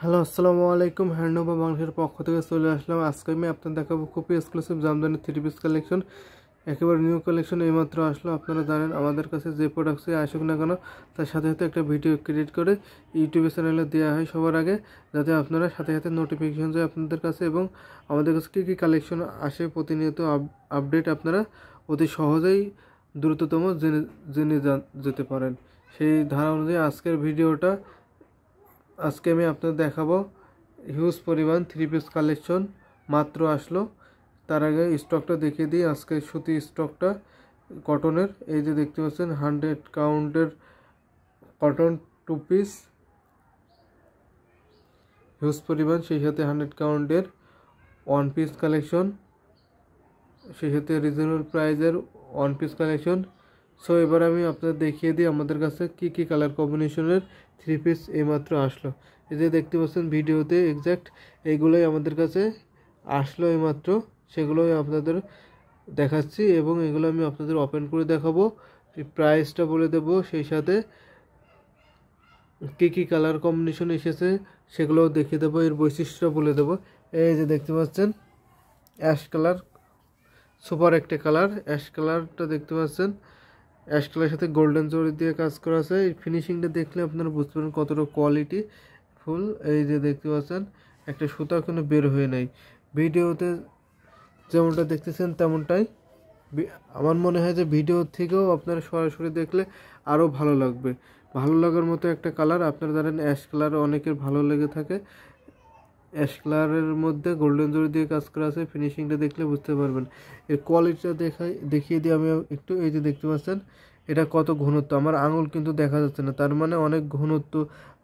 Hello আসসালামু আলাইকুম। Handloom of বাংলাদেশের পক্ষ থেকে চলে আসলাম। আজকে আমি আপনাদের দেখাবো খুবই exclusive Jamdani three piece collection, একেবারে নিউ কালেকশন এইমাত্র আসলো। আপনারা জানেন আমাদের কাছে যে প্রোডাক্টসই আসুক না কেন তার সাথে সাথে একটা ভিডিও ক্রিয়েট করে ইউটিউবে চ্যানেলে দেওয়া হয় সবার আগে, যাতে আপনারা সাথে সাথে নোটিফিকেশন যায় আপনাদের কাছে এবং আমাদের কাছে কী কী কালেকশন আসে প্রতিনিয়ত আপডেট আপনারা অতি সহজেই দ্রুততম জেনে যেতে পারেন। সেই ধারা অনুযায়ী আজকের ভিডিওটা আজকে আমি আপনাদের দেখাবো হিউজ পরিমাণ থ্রি পিস কালেকশন মাত্র আসলো। তার আগে স্টকটা দেখিয়ে দিই। আজকে সুতি স্টকটা কটনের, এই যে দেখতে পাচ্ছেন 100 কাউন্টের কটন 2 পিস হিউজ পরিমাণ, সেই সাথে 100 কাউন্টের 1 পিস কালেকশন, সেই সাথে রিজনেবল প্রাইজের 1 পিস কালেকশন। সো এবার আমি আপনাদের দেখিয়ে দিই আমাদের কাছে কি কি কালার কম্বিনেশনের থ্রি পিস এইমাত্র আসলো। এই যে দেখতে পাচ্ছেন ভিডিওতে এক্স্যাক্ট এইগুলোই আমাদের কাছে আসলো এইমাত্র, সেগুলোই আপনাদের দেখাচ্ছি এবং এগুলো আমি আপনাদের ওপেন করে দেখাবো, প্রাইসটা বলে দেব, সেই সাথে কি কি কালার কম্বিনেশন এসেছে সেগুলোও দেখিয়ে দেবো, এর বৈশিষ্ট্য বলে দেবো। এই যে দেখতে পাচ্ছেন অ্যাশ কালার, সুপার একটা কালার, অ্যাশ কালারটা দেখতে পাচ্ছেন। অ্যাশ কালারের সাথে গোল্ডেন জরি দিয়ে কাজ করা আছে। এই ফিনিশিংটা দেখলে আপনারা বুঝতে পারেন কতটা কোয়ালিটি ফুল। এই যে দেখতে পাচ্ছেন একটা সুতা কোনো বের হয়ে নাই, ভিডিওতে যেমনটা দেখতেছেন তেমনটাই। আমার মনে হয় যে ভিডিও থেকেও আপনারা সরাসরি দেখলে আরও ভালো লাগবে, ভালো লাগার মতো একটা কালার। আপনারা জানেন অ্যাশ কালার অনেকের ভালো লেগে থাকে, অ্যাশ কালারের মধ্যে গোল্ডেন জরি দিয়ে কাজ করা আছে। ফিনিশিংটা দেখলে বুঝতে পারবেন। এর কোয়ালিটিটা দেখিয়ে দিই আমি একটু। এই যে দেখতে পাচ্ছেন এটা কত ঘনত্ব, আমার আঙুল কিন্তু দেখা যাচ্ছে না, তার মানে অনেক ঘনত্ব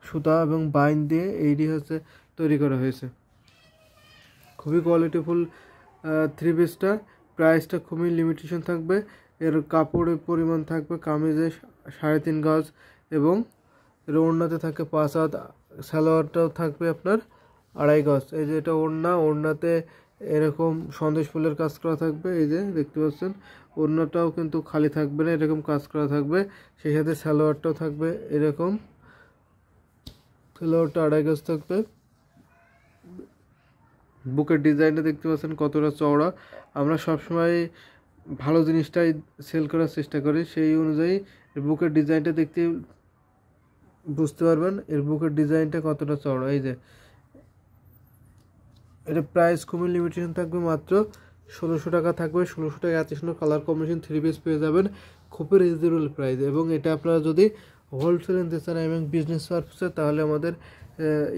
সুতা এবং বাইন দিয়ে এইটি হচ্ছে তৈরি করা হয়েছে। খুবই কোয়ালিটিফুল থ্রি পিসটা। প্রাইসটা খুবই লিমিটেশন থাকবে। এর কাপড়ের পরিমাণ থাকবে কামিজে 3.5 গজ এবং এর ওড়নাতে থাকে 5 হাত, সালোয়ারটাও থাকবে আপনার 2.5 গজ। এই যে এটা ওড়না, ওড়নাতে এরকম সন্দেশ ফুলের কাজ করা থাকবে। এই যে দেখতে পাচ্ছেন ওড়নাটাও কিন্তু খালি থাকবে না, এরকম কাজ করা থাকবে। সেই সাথে সালোয়ারটাও থাকবে এরকম, সালোয়ারটা 2.5 গজ থাকবে। বুকের ডিজাইনটা দেখতে পাচ্ছেন কতটা চওড়া। আমরা সবসময় ভালো জিনিসটাই সেল করার চেষ্টা করি, সেই অনুযায়ী এর বুকের ডিজাইনটা দেখতে বুঝতে পারবেন এর বুকের ডিজাইনটা কতটা চওড়া। এই যে এটা প্রাইস খুবই লিমিটেশন থাকবে, মাত্র 1600 টাকা থাকবে। 1600 টাকা এত সুন্দর কালার কম্বিনেশন থ্রি পিস পেয়ে যাবেন খুবই রিজনেবল প্রাইস। এবং এটা আপনারা যদি হোলসেল নিতে চান এবং বিজনেস পারপাসে, তাহলে আমাদের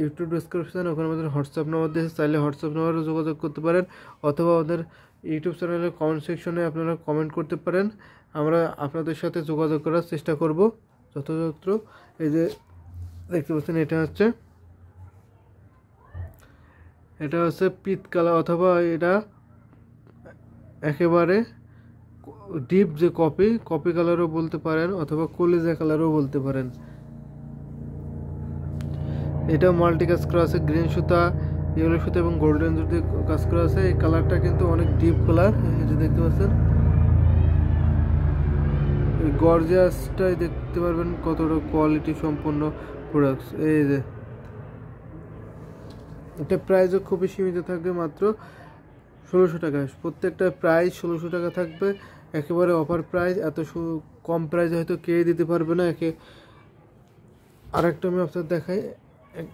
ইউটিউব ডিসক্রিপশন, ওখানে আমাদের হোয়াটসঅ্যাপ নাম্বার দিয়েছে, চাইলে হোয়াটসঅ্যাপ নাম্বারে যোগাযোগ করতে পারেন, অথবা আমাদের ইউটিউব চ্যানেলের কমেন্ট সেকশনে আপনারা কমেন্ট করতে পারেন। আমরা আপনাদের সাথে যোগাযোগ করার চেষ্টা করব যথাযথ। এই যে দেখতে পাচ্ছেন এটা হচ্ছে পিত কালার, অথবা এটা একেবারে ডিপ যে কপি কালারও বলতে পারেন, অথবা কলিজা কালারও বলতে পারেন। এটা মাল্টি কাজ করা আছে, গ্রিন সুতা, ইয়েলো সুতা এবং গোল্ডেন জরি দিয়ে কাজ করা আছে। এই কালারটা কিন্তু অনেক ডিপ কালার। এই যে দেখতে পাচ্ছেন এই গর্জিয়াসটাই দেখতে পারবেন কতটা কোয়ালিটি সম্পন্ন প্রোডাক্টস। এই যে এটা প্রাইসও খুবই সীমিত থাকবে, মাত্র 1600 টাকা। প্রত্যেকটা প্রাইস 1600 টাকা থাকবে, একেবারে অফার প্রাইস। এত কম প্রাইস হয়তো কে দিতে পারবে না। আরেকটা আমি আপনাদের দেখাই,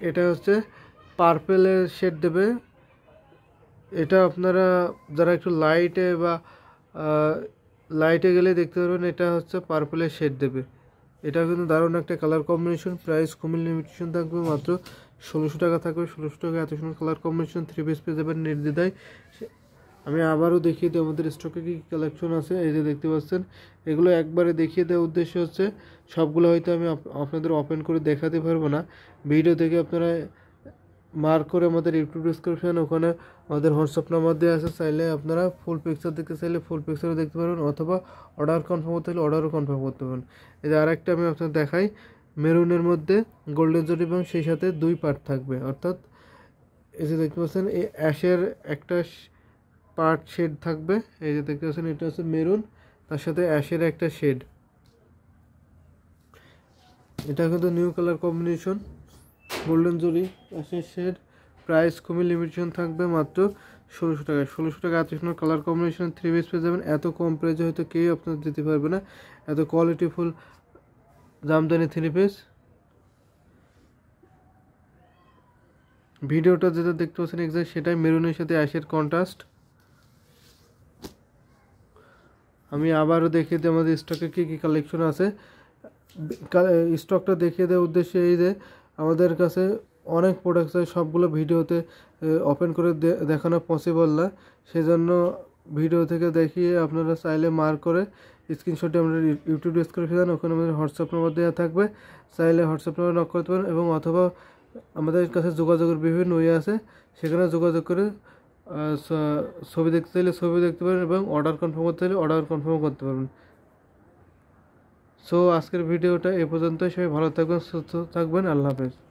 এটা হচ্ছে পার্পেলের শেড দেবে। এটা আপনারা যারা একটু লাইটে গেলে দেখতে পারবেন, এটা হচ্ছে পার্পেলের শেড দেবে। এটা কিন্তু দারুণ একটা কালার কম্বিনেশন। প্রাইস খুবই লিমিটেশন থাকবে, মাত্র 1600 টাকা থাকবে। 1600 টাকা এত সুন্দর কালার কম্বিনেশন থ্রি পিস পেয়ে যাবেন নির্দ্বিধায়। আমি আবারও দেখিয়ে দিই আমাদের স্টকে কী কালেকশন আছে। এই যে দেখতে পাচ্ছেন এগুলো একবারে দেখিয়ে দেওয়ার উদ্দেশ্য হচ্ছে সবগুলো হয়তো আমি আপনাদের ওপেন করে দেখাতে পারবো না। ভিডিও থেকে আপনারা মার্ক করে আমাদের ইউটিউব ডিসক্রিপশন, ওখানে আমাদের হোয়াটসঅ্যাপ নাম্বার দেওয়া আছে, চাইলে আপনারা ফুল পিকচার দেখতে চাইলে ফুল পিকচারও দেখতে পারবেন, অথবা অর্ডার কনফার্ম করতে হলে অর্ডারও কনফার্ম করতে পারবেন। এই যে আরেকটা আমি আপনাদের দেখাই, মেরুনের মধ্যে গোল্ডেন জরি এবং সেই সাথে 2 পার্ট থাকবে, অর্থাৎ এই যে দেখতে পাচ্ছেন এই অ্যাশের একটা পার্ট শেড থাকবে। এই যে দেখতে পাচ্ছেন এটা হচ্ছে মেরুন, তার সাথে অ্যাশের একটা শেড। এটা কিন্তু নিউ কালার কম্বিনেশন, গোল্ডেন জরি পাশের শেড, প্রাইস খুবই লিমিটেশন থাকবে মাত্র 1600 টাকায়। 1600 টাকা এত সুন্দর কালার কম্বিনেশন 3 পিস পেয়ে যাবেন। এত কম প্রাইসে হয়তো কেউ আপনাদের দিতে পারবে না, এত কোয়ালিটিফুল জামদানি 3 পিস। ভিডিওটা যেটা দেখতে পাচ্ছেন এক্সাক্ট সেটাই, মেরুনের সাথে অ্যাশের কন্ট্রাস্ট। আমি আবারও দেখিয়ে দিই আমাদের স্টকে কী কী কালেকশন আছে। স্টকটা দেখিয়ে দেওয়ার উদ্দেশ্য এই যে আমাদের কাছে অনেক প্রোডাক্টস আছে, সবগুলো ভিডিওতে ওপেন করে দেখানো পসিবল না, সেজন্য ভিডিও থেকে দেখিয়ে আপনারা চাইলে মার্ক করে স্ক্রিনশটে আমরা ইউটিউব ডেসক্রিপশন দেন, ওখানে আমাদের হোয়াটসঅ্যাপ নাম্বার দেওয়া থাকবে, চাইলে হোয়াটসঅ্যাপ নাম্বার নক করতে পারেন এবং অথবা আমাদের কাছে যোগাযোগের বিভিন্ন ওয়ে আছে, সেখানে যোগাযোগ করে ছবি দেখতে চাইলে ছবি দেখতে পারেন এবং অর্ডার কনফার্ম করতে চাইলে অর্ডার কনফার্ম করতে পারবেন। সো আজকের ভিডিওটা এ পর্যন্তই। সবাই ভালো থাকবেন, সুস্থ থাকবেন, আল্লাহ হাফেজ।